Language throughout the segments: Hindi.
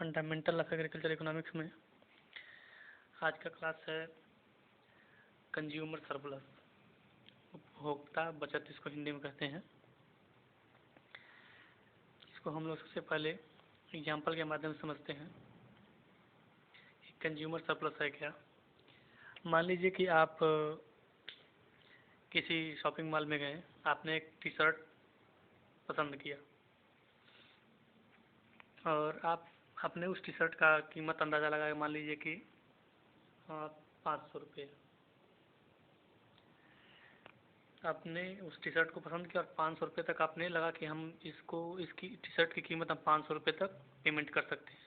फंडामेंटल ऑफ एग्रीकल्चर इकोनॉमिक्स में आज का क्लास है कंज्यूमर सरप्लस, उपभोक्ता बचत इसको हिंदी में कहते हैं। इसको हम लोग सबसे पहले एग्जाम्पल के माध्यम से समझते हैं। कंज्यूमर सरप्लस है क्या। मान लीजिए कि आप किसी शॉपिंग मॉल में गए, आपने एक टी-शर्ट पसंद किया और आपने उस टी-शर्ट का कीमत अंदाज़ा लगाया, मान लीजिए कि 500 रुपये। आपने उस टी-शर्ट को पसंद किया और 500 रुपये तक आपने लगा कि हम इसकी टी-शर्ट की कीमत हम 500 रुपये तक पेमेंट कर सकते हैं।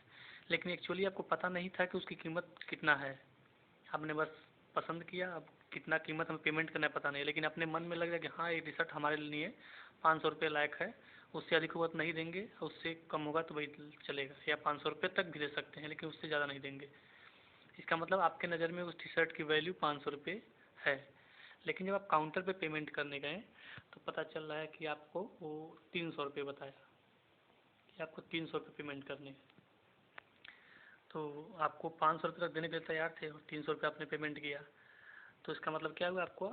लेकिन एक्चुअली आपको पता नहीं था कि उसकी कीमत कितना है। आपने बस पसंद किया, अब कितना कीमत हमें पेमेंट करना है पता नहीं, लेकिन अपने मन में लग रहा है कि हाँ ये टी शर्ट हमारे लिए 500 रुपये लायक है, उससे अधिक हुआ तो नहीं देंगे, उससे कम होगा तो वही चलेगा, या 500 रुपये तक भी दे सकते हैं लेकिन उससे ज़्यादा नहीं देंगे। इसका मतलब आपके नज़र में उस टी शर्ट की वैल्यू 500 रुपये है। लेकिन जब आप काउंटर पे पेमेंट करने गए तो पता चल रहा है कि आपको वो 300 रुपये बताया कि आपको 300 रुपये पेमेंट करने हैं। तो आपको 500 रुपये तक देने के लिए तैयार थे और 300 रुपये आपने पेमेंट किया, तो इसका मतलब क्या हुआ, आपको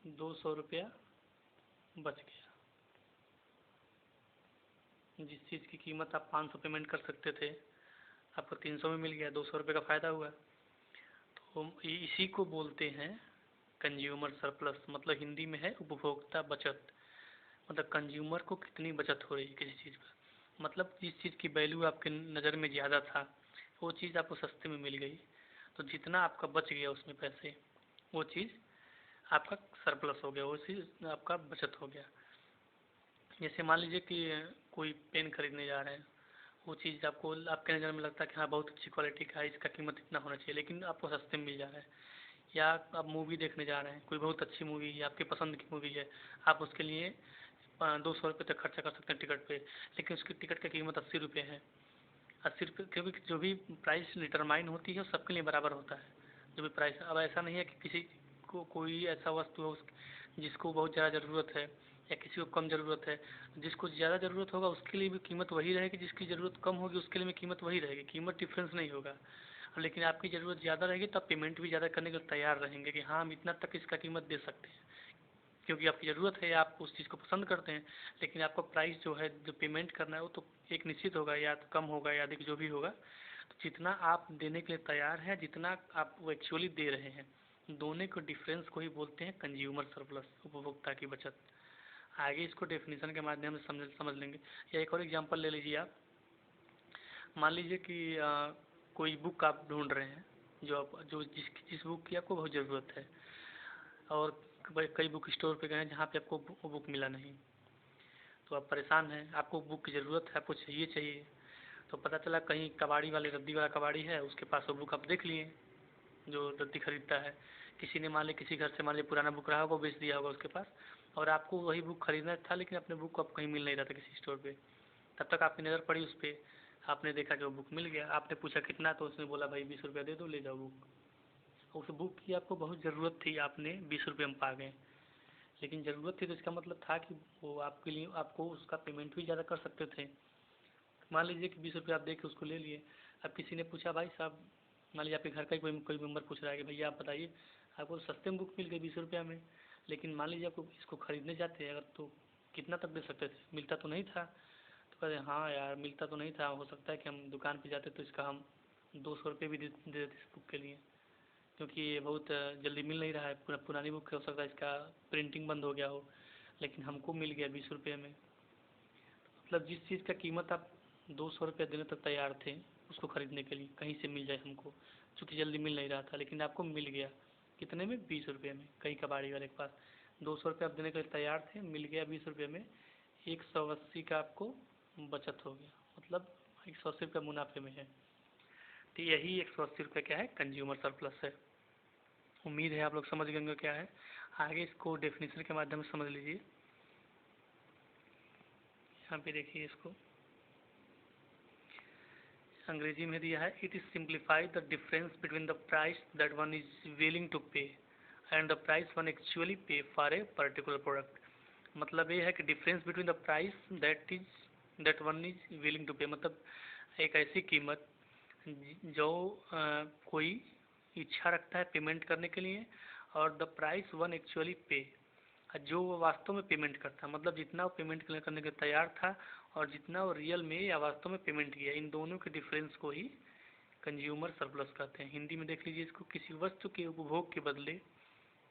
200 रुपया बच गया। जिस चीज़ की कीमत आप 500 पेमेंट कर सकते थे आपको 300 में मिल गया, 200 रुपये का फ़ायदा हुआ। तो इसी को बोलते हैं कंज्यूमर सरप्लस, मतलब हिंदी में है उपभोक्ता बचत। मतलब कंज्यूमर को कितनी बचत हो रही है किसी चीज़ पर, मतलब जिस चीज़ की वैल्यू आपके नज़र में ज़्यादा था वो चीज़ आपको सस्ते में मिल गई, तो जितना आपका बच गया उसमें पैसे, वो चीज़ आपका सरप्लस हो गया, वो चीज़ आपका बचत हो गया। जैसे मान लीजिए कि कोई पेन खरीदने जा रहे हैं, वो चीज़ आपके नज़र में लगता है कि हाँ बहुत अच्छी क्वालिटी का है, इसका कीमत इतना होना चाहिए, लेकिन आपको सस्ते में मिल जा रहा है। या आप मूवी देखने जा रहे हैं, कोई बहुत अच्छी मूवी है, आपकी पसंद की मूवी है, आप उसके लिए 200 रुपये तक खर्चा कर सकते हैं टिकट पे, लेकिन उसकी टिकट की कीमत 80 रुपये है। 80 रुपये, क्योंकि जो भी प्राइस डिटरमाइन होती है वो सबके लिए बराबर होता है, जो भी प्राइस। अब ऐसा नहीं है कि किसी को कोई ऐसा वस्तु हो जिसको बहुत ज़्यादा ज़रूरत है या किसी को कम ज़रूरत है। जिसको ज़्यादा ज़रूरत होगा उसके लिए भी कीमत वही रहेगी, जिसकी ज़रूरत कम होगी उसके लिए भी कीमत वही रहेगी, कीमत डिफरेंस नहीं होगा। लेकिन आपकी ज़रूरत ज़्यादा रहेगी तब पेमेंट भी ज़्यादा करने के लिए तैयार रहेंगे कि हाँ हम इतना तक इसका कीमत दे सकते हैं, क्योंकि आपकी ज़रूरत है, आप उस चीज़ को पसंद करते हैं। लेकिन आपका प्राइस जो है, जो पेमेंट करना है वो तो एक निश्चित होगा, या तो कम होगा या अधिक, जो भी होगा। तो जितना आप देने के लिए तैयार हैं, जितना आप वो एक्चुअली दे रहे हैं, दोनों को डिफरेंस को ही बोलते हैं कंज्यूमर सरप्लस, उपभोक्ता की बचत। आगे इसको डेफिनेशन के माध्यम से समझ लेंगे। या एक और एग्जांपल ले लीजिए आप। मान लीजिए कि कोई बुक आप ढूंढ रहे हैं, जो जिस बुक की आपको बहुत ज़रूरत है, और कई बुक स्टोर पे गए हैं जहाँ पे आपको वो बुक मिला नहीं, तो आप परेशान हैं, आपको बुक की ज़रूरत है, आपको चाहिए। तो पता चला कहीं कबाड़ी वाले, रद्दी वाला कबाड़ी है, उसके पास वो बुक आप देख लिए, जो रद्दी खरीदता है। किसी ने मान लिया, किसी घर से मान लिया पुराना बुक रहा होगा, वो बेच दिया होगा उसके पास, और आपको वही बुक खरीदना था, लेकिन अपने बुक को आप कहीं मिल नहीं रहा था किसी स्टोर पे। तब तक आपकी नज़र पड़ी उस पर, आपने देखा कि वो बुक मिल गया, आपने पूछा कितना, तो उसने बोला भाई 20 रुपया दे दो, ले जाओ बुक। उस बुक की आपको बहुत ज़रूरत थी, आपने 20 रुपये में पा गए। लेकिन ज़रूरत थी तो इसका मतलब था कि वो आपके लिए, आपको उसका पेमेंट भी ज़्यादा कर सकते थे। मान लीजिए कि 20 रुपये आप दे के उसको ले लिए। अब किसी ने पूछा भाई साहब, मान लीजिए आपके घर का ही कोई मेम्बर पूछ रहा है कि भैया आप बताइए, आपको सस्ते में बुक मिल गई 20 रुपया में, लेकिन मान लीजिए आपको इसको खरीदने जाते हैं अगर, तो कितना तक दे सकते थे, मिलता तो नहीं था। तो कहते हाँ यार मिलता तो नहीं था, हो सकता है कि हम दुकान पे जाते तो इसका हम 200 रुपये भी दे देते इस बुक के लिए, क्योंकि ये बहुत जल्दी मिल नहीं रहा है, पुरानी बुक हो सकता है इसका प्रिंटिंग बंद हो गया हो, लेकिन हमको मिल गया 20 रुपये में। मतलब जिस चीज़ का कीमत आप 200 रुपये देने तक तैयार थे उसको खरीदने के लिए, कहीं से मिल जाए हमको, चूँकि जल्दी मिल नहीं रहा था, लेकिन आपको मिल गया कितने में, 20 रुपये में, कहीं कबाड़ी वाले के पास। 200 रुपये आप देने के लिए तैयार थे, मिल गया 20 रुपये में, 180 का आपको बचत हो गया, मतलब 180 रुपये मुनाफे में है। तो यही 180 रुपये क्या है, कंज्यूमर सरप्लस है। उम्मीद है आप लोग समझ गए क्या है। आगे इसको डेफिनेशन के माध्यम से समझ लीजिए। यहाँ पे देखिए, इसको अंग्रेजी में दिया है, it is simplify the difference between the price that one is willing to pay and the price one actually pay for a particular product. मतलब ये है कि difference between the price that one is willing to pay, मतलब एक ऐसी कीमत जो कोई इच्छा रखता है पेमेंट करने के लिए, और द प्राइस वन एक्चुअली पे, जो वो वास्तव में पेमेंट करता है, मतलब जितना वो पेमेंट करने के तैयार था और जितना वो रियल में या वास्तव में पेमेंट किया, इन दोनों के डिफरेंस को ही कंज्यूमर सरप्लस कहते हैं। हिंदी में देख लीजिए इसको, किसी वस्तु के उपभोग के बदले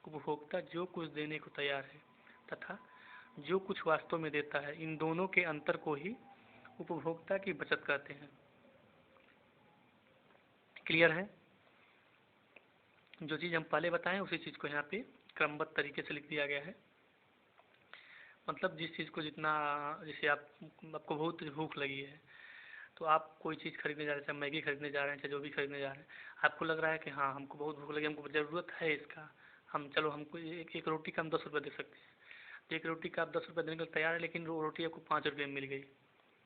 उपभोक्ता जो कुछ देने को तैयार है तथा जो कुछ वास्तव में देता है, इन दोनों के अंतर को ही उपभोक्ता की बचत कहते हैं। क्लियर है? जो चीज़ हम पहले बताएं उसी चीज़ को यहाँ पे क्रमबद्ध तरीके से लिख दिया गया है। मतलब जिस चीज़ को जितना, जैसे आपको बहुत भूख लगी है तो आप कोई चीज़ खरीदने जा रहे हैं, चाहे मैगी खरीदने जा रहे हैं, चाहे जो भी खरीदने जा रहे हैं, आपको लग रहा है कि हाँ हमको बहुत भूख लगी, हमको ज़रूरत है इसका, हमको एक रोटी का हम 10 रुपये दे सकते हैं। तो एक रोटी का आप 10 रुपये देने के लिए तैयार है, लेकिन वो रोटी आपको 5 रुपये में मिल गई।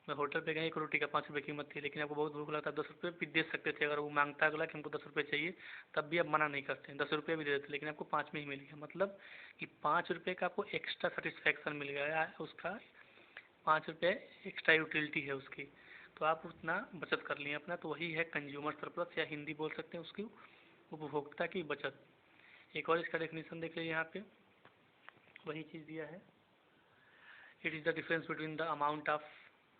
मैं होटल पे गए, एक रोटी का 5 रुपये कीमत थी, लेकिन आपको बहुत भूख लगता है, 10 रुपये भी दे सकते थे। अगर वो मांगता अगला कि हमको 10 रुपये चाहिए, तब भी आप मना नहीं करते हैं, 10 रुपये भी दे देते, लेकिन आपको 5 में ही मिल गया। मतलब कि 5 रुपये का आपको एक्स्ट्रा सेटिस्फैक्शन मिल गया, उसका 5 रुपये एक्स्ट्रा यूटिलिटी है उसकी, तो आप उतना बचत कर लिए अपना। तो वही है कंज्यूमर सरप्लस, या हिंदी बोल सकते हैं उसकी उपभोक्ता की बचत। एक और इसका डेफिनेशन देख लीजिए, यहाँ पे वही चीज़ दिया है। It is the difference between the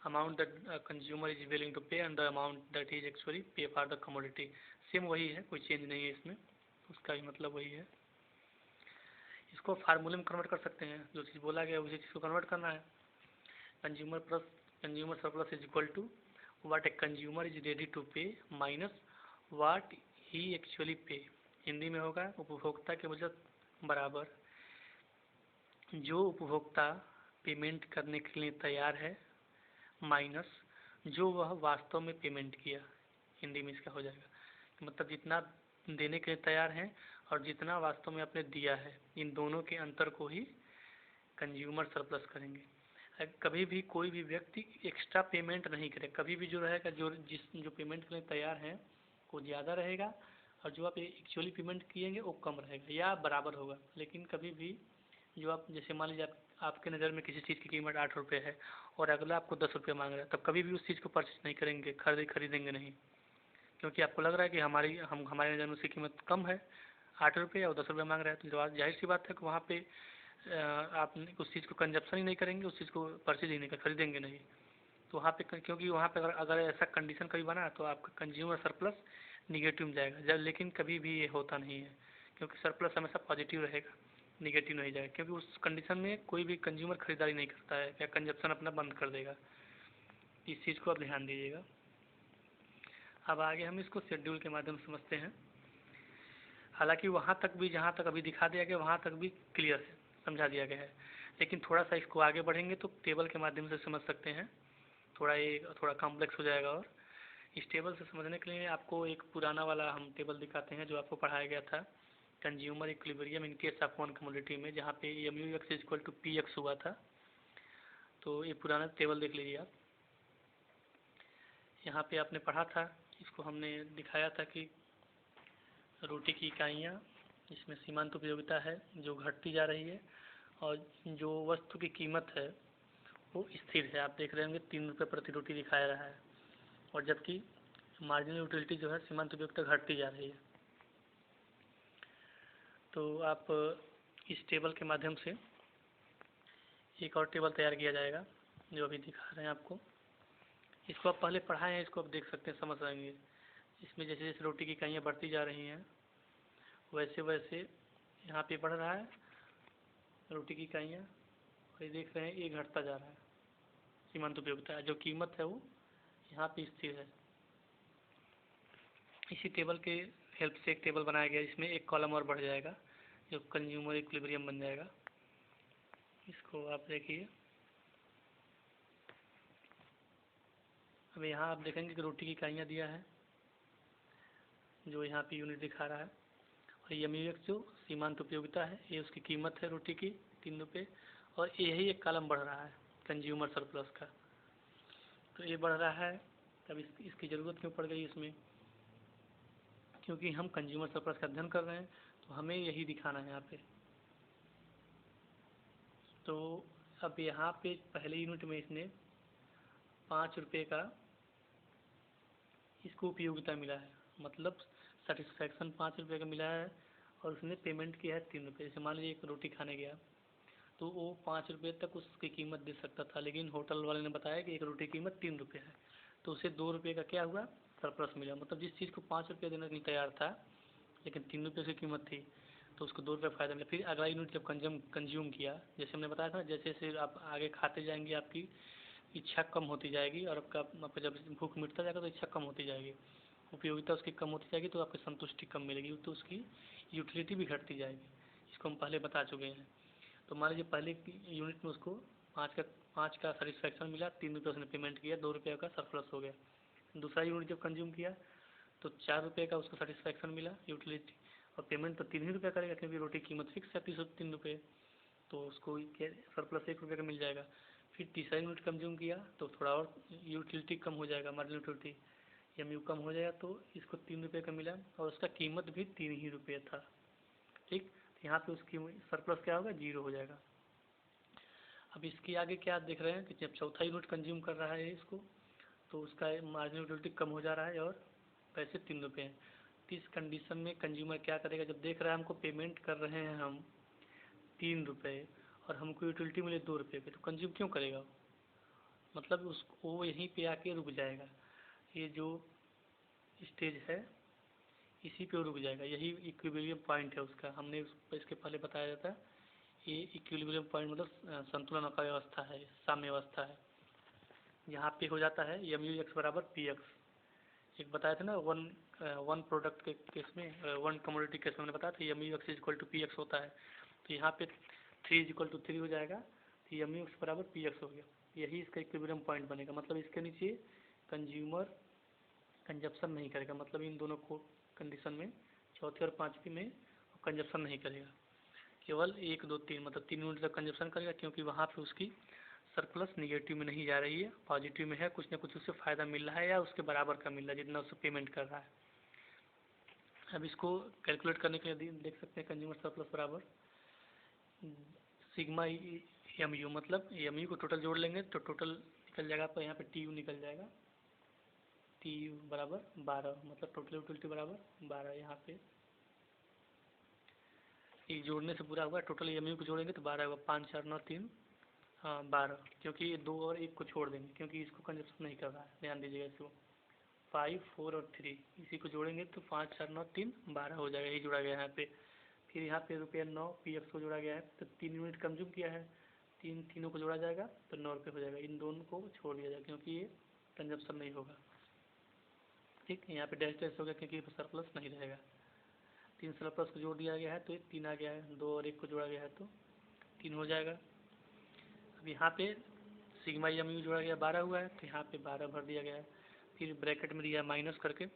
amount that a consumer is willing to pay and the amount that he is actually pay for the commodity। Same वही है, कोई चेंज नहीं है इसमें, उसका भी मतलब वही है। इसको फार्मूले में कन्वर्ट कर सकते हैं, जो चीज़ बोला गया उसी चीज़ को कन्वर्ट करना है। Consumer surplus is equal to what a consumer is ready to pay minus what he actually pay. Hindi में होगा उपभोक्ता की बचत बराबर जो उपभोक्ता पेमेंट करने के लिए तैयार है माइनस जो वह वास्तव में पेमेंट किया। हिंदी में इसका हो जाएगा, मतलब जितना देने के लिए तैयार है और जितना वास्तव में आपने दिया है, इन दोनों के अंतर को ही कंज्यूमर सरप्लस करेंगे। कभी भी कोई भी व्यक्ति एक्स्ट्रा पेमेंट नहीं करे, कभी भी जो रहेगा, जो पेमेंट के लिए तैयार है वो ज़्यादा रहेगा, और जो आप एक्चुअली पेमेंट किएंगे वो कम रहेगा या बराबर होगा। लेकिन कभी भी जो आप, जैसे मान लीजिए आपके नज़र में किसी चीज़ की कीमत 8 रुपये है और अगला आपको 10 रुपये मांग रहा है, तब कभी भी उस चीज़ को परचेज नहीं करेंगे, खरीदेंगे नहीं, क्योंकि आपको लग रहा है कि हमारे नज़र में उसकी कीमत कम है, 8 रुपये और 10 रुपये मांग रहा है। तो जाहिर सी बात है कि वहाँ पे आप उस चीज़ को कंजप्शन ही नहीं करेंगे, उस चीज़ को परचेज ही नहीं खरीदेंगे नहीं। तो वहाँ पे, क्योंकि वहाँ पे अगर ऐसा कंडीशन कभी बना तो आपका कंज्यूमर सरप्लस निगेटिव में जाएगा। लेकिन कभी भी ये होता नहीं है, क्योंकि सरप्लस हमेशा पॉजिटिव रहेगा, निगेटिव नहीं जाएगा, क्योंकि उस कंडीशन में कोई भी कंज्यूमर खरीदारी नहीं करता है या कंजप्शन अपना बंद कर देगा। इस चीज़ को आप ध्यान दीजिएगा। अब आगे हम इसको शेड्यूल के माध्यम से समझते हैं। हालांकि वहाँ तक भी, जहाँ तक अभी दिखा दिया गया वहाँ तक भी क्लियर है, समझा दिया गया है, लेकिन थोड़ा सा इसको आगे बढ़ेंगे तो टेबल के माध्यम से समझ सकते हैं। थोड़ा कॉम्प्लेक्स हो जाएगा। और इस टेबल से समझने के लिए आपको एक पुराना वाला हम टेबल दिखाते हैं जो आपको पढ़ाया गया था, consumer equilibrium in case of one commodity में, जहाँ पे MUX इक्वल टू PX हुआ था। तो ये पुराना टेबल देख लीजिए आप। यहाँ पे आपने पढ़ा था, इसको हमने दिखाया था कि रोटी की इकाइयाँ, इसमें सीमांत उपयोगिता है जो घटती जा रही है, और जो वस्तु की कीमत है वो स्थिर है। आप देख रहे होंगे 3 रुपये प्रति रोटी दिखाया रहा है, और जबकि मार्जिनल यूटिलिटी जो है सीमांत उपयोगिता घटती जा रही है। तो आप इस टेबल के माध्यम से एक और टेबल तैयार किया जाएगा जो अभी दिखा रहे हैं आपको। इसको आप पहले पढ़ाए हैं, इसको आप देख सकते हैं, समझ रहेंगे। इसमें जैसे जैसे रोटी की इकाइयाँ बढ़ती जा रही हैं वैसे वैसे यहाँ पे बढ़ रहा है रोटी की इकाइयाँ, और ये देख रहे हैं ये घटता जा रहा है सीमांत उपयोगिता। जो कीमत है वो यहाँ पे स्थिर है। इसी टेबल के हेल्प से एक टेबल बनाया गया, इसमें एक कॉलम और बढ़ जाएगा जो कंज्यूमर इक्विलिब्रियम बन जाएगा। इसको आप देखिए। अब यहाँ आप देखेंगे कि रोटी की इकाइयाँ दिया है जो यहाँ पे यूनिट दिखा रहा है, और MUX जो सीमांत उपयोगिता है, ये उसकी कीमत है रोटी की 3 रुपये, और यही एक कॉलम बढ़ रहा है कंज्यूमर सरप्लस का। तो ये बढ़ रहा है, तब इसकी ज़रूरत क्यों पड़ गई इसमें, क्योंकि हम कंज्यूमर सरप्लस का अध्ययन कर रहे हैं, तो हमें यही दिखाना है यहाँ पे। तो अब यहाँ पे पहले यूनिट में इसने 5 रुपये का इसको उपयोगिता मिला है, मतलब सेटिस्फैक्शन 5 रुपये का मिला है और उसने पेमेंट किया है 3 रुपये। जैसे मान लीजिए एक रोटी खाने गया तो वो 5 रुपये तक उसकी कीमत दे सकता था, लेकिन होटल वाले ने बताया कि एक रोटी की कीमत 3 रुपये है, तो उसे 2 रुपये का क्या हुआ, सरप्लस मिला। मतलब जिस चीज़ को 5 रुपये देने के लिए तैयार था लेकिन 3 रुपये उसकी कीमत थी, तो उसको 2 रुपये फ़ायदा मिला। फिर अगला यूनिट जब कंज्यूम किया, जैसे हमने बताया था, जैसे जैसे आप आगे खाते जाएंगे आपकी इच्छा कम होती जाएगी, और आपका जब भूख मिटता जाएगा तो इच्छा कम होती जाएगी, उपयोगिता उसकी कम होती जाएगी, तो आपकी संतुष्टि कम मिलेगी, तो उसकी यूटिलिटी भी घटती जाएगी। इसको हम पहले बता चुके हैं। तो मान लीजिए पहले यूनिट में उसको 5 का सेटिस्फैक्शन मिला, 3 रुपये उसने पेमेंट किया, 2 रुपये का सरप्लस हो गया। दूसरा यूनिट जब कंज्यूम किया तो 4 रुपये का उसको सेटिस्फैक्शन मिला, यूटिलिटी, और पेमेंट तो 3 ही रुपये करेगा क्योंकि रोटी की कीमत फिक्स है 3 रुपये, तो उसको सरप्लस 1 रुपये का मिल जाएगा। फिर तीसरा यूनिट कंज्यूम किया तो थोड़ा और यूटिलिटी कम हो जाएगा, मार्जिनल यूटिलिटी एमयू कम हो जाएगा, तो इसको 3 रुपये का मिला और उसका कीमत भी 3 ही रुपये था। ठीक, तो यहाँ पे उसकी सरप्लस क्या होगा, 0 हो जाएगा। अब इसके आगे क्या देख रहे हैं कि जब चौथा यूनिट कंज्यूम कर रहा है इसको, तो उसका मार्जिनल यूटिलिटी कम हो जा रहा है और पैसे 3 रुपये हैं। तो इस कंडीशन में कंज्यूमर क्या करेगा, जब देख रहा है हमको पेमेंट कर रहे हैं हम 3 रुपये और हमको यूटिलिटी मिले 2 रुपये पे, तो कंज्यूम क्यों करेगा, मतलब उसको वो यहीं पे आके रुक जाएगा। ये जो स्टेज है इसी पे रुक जाएगा, यही इक्विलिब्रियम पॉइंट है उसका। हमने इसके पहले बताया जाता है, ये इक्विलिब्रियम पॉइंट मतलब संतुलन का व्यवस्था है, साम्य अवस्था है। यहाँ पे हो जाता है एम यू एक्स बराबर पी एक्स। एक बताया था ना वन प्रोडक्ट के केस में, वन कमोडिटी केस में हमने बताया था M U X equal to P X होता है। तो यहाँ पे 3 इक्वल टू 3 हो जाएगा, तो एम यू एक्स बराबर पी एक्स हो गया। यही इसका इक्विलिब्रियम पॉइंट बनेगा, मतलब इसके नीचे कंज्यूमर कंजप्शन नहीं करेगा, मतलब इन दोनों को कंडीशन में, चौथी और पाँचवीं में कंजप्शन नहीं करेगा, केवल 1 2 3 मतलब 3 यूनिट तक कंजप्शन करेगा, क्योंकि वहाँ पे उसकी सरप्लस निगेटिव में नहीं जा रही है, पॉजिटिव में है, कुछ ना कुछ उससे फ़ायदा मिल रहा है या उसके बराबर का मिल रहा है जितना उससे पेमेंट कर रहा है। अब इसको कैलकुलेट करने के लिए देख सकते हैं कंज्यूमर सरप्लस बराबर सिग्मा एम यू, मतलब एम यू को टोटल जोड़ लेंगे तो टोटल निकल जाएगा, पर यहाँ पे टी यू निकल जाएगा, टी यू बराबर 12, मतलब टोटल यूटिलिटी बराबर 12। यहाँ पे ये जोड़ने से पूरा हुआ, टोटल एम यू को जोड़ेंगे तो 12 होगा, 5 4 9 3 हाँ 12, क्योंकि ये 2 और 1 को छोड़ देंगे क्योंकि इसको कंजप्शन नहीं कर रहा है, ध्यान दीजिएगा इसको। 5 4 और 3 इसी को जोड़ेंगे तो 5 4 9 3 12 हो जाएगा, यही जुड़ा गया है यहाँ पे। फिर यहाँ पे ₹9 पी एक्स को जोड़ा गया है, तो 3 यूनिट कंज्यूम किया है, तीनों को जोड़ा जाएगा तो 9 रुपये हो जाएगा। इन दोनों को छोड़ दिया जाएगा क्योंकि ये कंजप्शन नहीं होगा। ठीक, यहाँ पे डैश डैश हो गया क्योंकि सरप्लस नहीं रहेगा। 3 सरप्लस को जोड़ दिया गया है तो ये 3 आ गया है, 2 और 1 को जोड़ा गया है तो 3 हो जाएगा। अब यहाँ पे सिग्मा एम यू जोड़ा गया 12 हुआ है, तो यहाँ पे 12 भर दिया गया है। फिर ब्रैकेट में दिया माइनस करके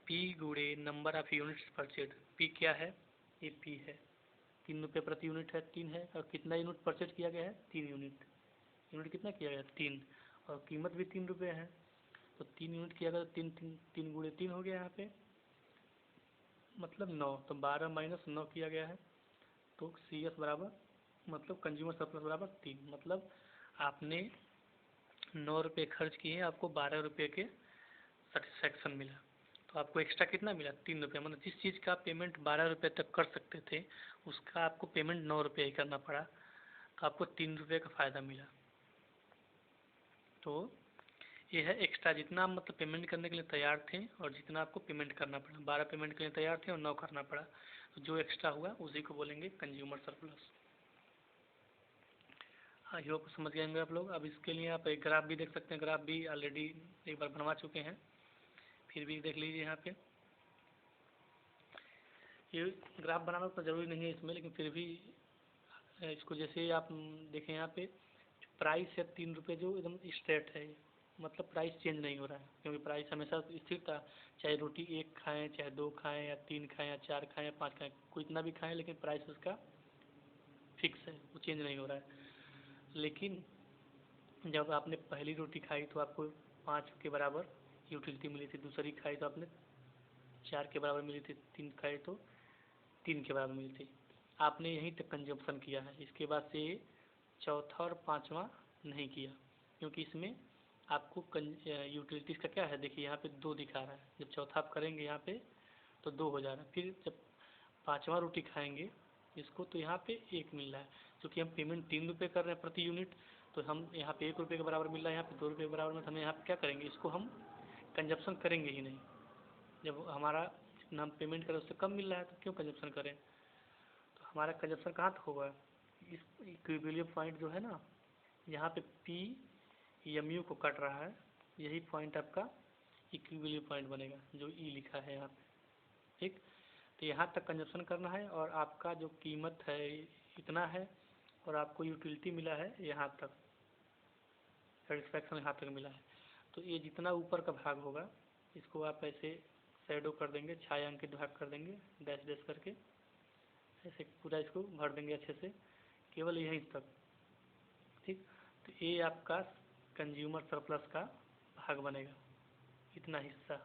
पी गुणे number of units purchase. P क्या है, ये पी है, 3 रुपये प्रति यूनिट है, 3 है, और कितना यूनिट परचेज किया गया है, 3 यूनिट। यूनिट कितना किया गया है, 3, और कीमत भी 3 रुपये है, तो 3 यूनिट किया गया तो 3 गुणे 3 हो गया यहाँ पे, मतलब 9, तो 12 माइनस 9 किया गया है, तो सी एस बराबर मतलब कंज्यूमर सरप्लस बराबर 3, मतलब आपने 9 रुपये खर्च किए, आपको 12 रुपये के सेटिस्फैक्शन मिला, तो आपको एक्स्ट्रा कितना मिला, 3 रुपये। मतलब जिस चीज़ का पेमेंट 12 रुपये तक कर सकते थे उसका आपको पेमेंट 9 रुपये ही करना पड़ा, तो आपको 3 रुपये का फ़ायदा मिला। तो ये है एक्स्ट्रा, जितना आप मतलब पेमेंट करने के लिए तैयार थे और जितना आपको पेमेंट करना पड़ा, 12 पेमेंट के लिए तैयार थे और 9 करना पड़ा, तो जो एक्स्ट्रा हुआ उसी को बोलेंगे कंज्यूमर सरप्लस। आई होप समझ गए होंगे आप लोग। अब इसके लिए आप एक ग्राफ भी देख सकते हैं, ग्राफ भी ऑलरेडी एक बार बनवा चुके हैं, फिर भी देख लीजिए। यहाँ पे ये ग्राफ बनाना तो ज़रूरी नहीं है इसमें, लेकिन फिर भी इसको जैसे आप देखें यहाँ पे प्राइस है 3 रुपये, जो एकदम स्ट्रेट है, मतलब प्राइस चेंज नहीं हो रहा है, क्योंकि प्राइस हमेशा स्थिर था, चाहे रोटी 1 खाएँ, चाहे 2 खाएँ, या 3 खाएँ, या 4 खाएँ, या 5 खाएँ, कोई इतना भी खाएँ, लेकिन प्राइस उसका फिक्स है, वो चेंज नहीं हो रहा है। लेकिन जब आपने पहली रोटी खाई तो आपको 5 के बराबर यूटिलिटी मिली थी, दूसरी खाई तो आपने 4 के बराबर मिली थी, 3 खाई तो 3 के बराबर मिली थी। आपने यहीं तक कंजप्शन किया है, इसके बाद से चौथा और पाँचवा नहीं किया, क्योंकि इसमें आपको यूटिलिटीज़ का क्या है, देखिए यहाँ पे 2 दिखा रहा है, जब चौथा आप करेंगे यहाँ पे तो 2 हो जा रहा है, फिर जब 5वां रोटी खाएंगे इसको तो यहाँ पे 1 मिल रहा है। क्योंकि हम पेमेंट 3 रुपये कर रहे हैं प्रति यूनिट, तो हम यहाँ पे 1 रुपये के बराबर मिल रहा है, यहाँ पे 2 रुपये के बराबर में, तो हमें यहाँ पे क्या करेंगे, इसको हम कंजप्शन करेंगे ही नहीं। जब हमारा जितना हम पेमेंट करें उससे कम मिल रहा है तो क्यों कंजप्शन करें। तो हमारा कंजप्शन कहाँ तक होगा, इस इक्विलिब्रियम पॉइंट जो है ना, यहाँ पे पी एम यू को कट रहा है, यही पॉइंट आपका इक्विलिब्रियम पॉइंट बनेगा जो ई लिखा है यहाँ पे, ठीक। तो यहाँ तक कंजप्शन करना है और आपका जो कीमत है इतना है और आपको यूटिलिटी मिला है यहाँ तक, सेटिस्फैक्शन यहाँ तक मिला है। तो ये जितना ऊपर का भाग होगा इसको आप ऐसे शैडो कर देंगे, छायांकित भाग कर देंगे डैश डैश करके, ऐसे पूरा इसको भर देंगे अच्छे से, केवल यहीं तक, ठीक। तो ये आपका कंज्यूमर सरप्लस का भाग बनेगा, इतना हिस्सा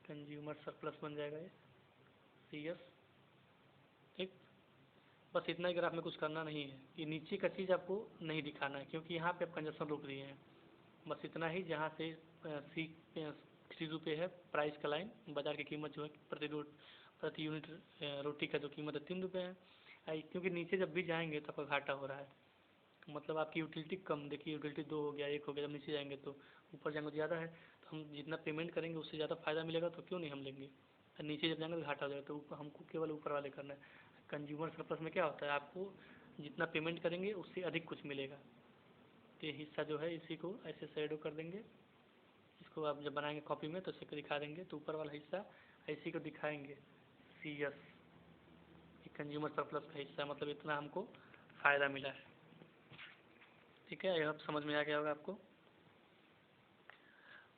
कंज्यूमर सरप्लस बन जाएगा ये सी एस, ठीक। बस इतना ही, ग्राफ में कुछ करना नहीं है, ये नीचे का चीज़ आपको नहीं दिखाना है क्योंकि यहाँ पे आप कंजप्शन रोक दिए हैं। बस इतना ही, जहाँ से सी 3 रुपये है प्राइस का लाइन, बाज़ार की कीमत जो है प्रति यूनिट रोटी का जो कीमत है 3 रुपये है। क्योंकि नीचे जब भी जाएंगे तो आपका घाटा हो रहा है, मतलब आपकी यूटिलिटी कम, देखिए यूटिलिटी 2 हो गया, 1 हो गया, जब नीचे जाएंगे तो ऊपर जाएंगे तो ज़्यादा है, तो हम जितना पेमेंट करेंगे उससे ज़्यादा फ़ायदा मिलेगा तो क्यों नहीं हम लेंगे। और नीचे जब जाएंगे तो घाटा हो जाएगा, तो हमको केवल ऊपर वाले करना है। कंज्यूमर सरप्लस में क्या होता है, आपको जितना पेमेंट करेंगे उससे अधिक कुछ मिलेगा। तो ये हिस्सा जो है इसी को ऐसे शैडो कर देंगे, इसको आप जब बनाएंगे कॉपी में तो इसे दिखा देंगे, तो ऊपर वाला हिस्सा इसी को दिखाएंगे सी एस, कंज्यूमर सरप्लस का हिस्सा, मतलब इतना हमको फ़ायदा मिला है, ठीक है। यह अब समझ में आ गया होगा आपको।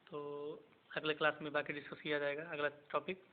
तो अगले क्लास में बाकी डिस्कस किया जाएगा, अगला टॉपिक।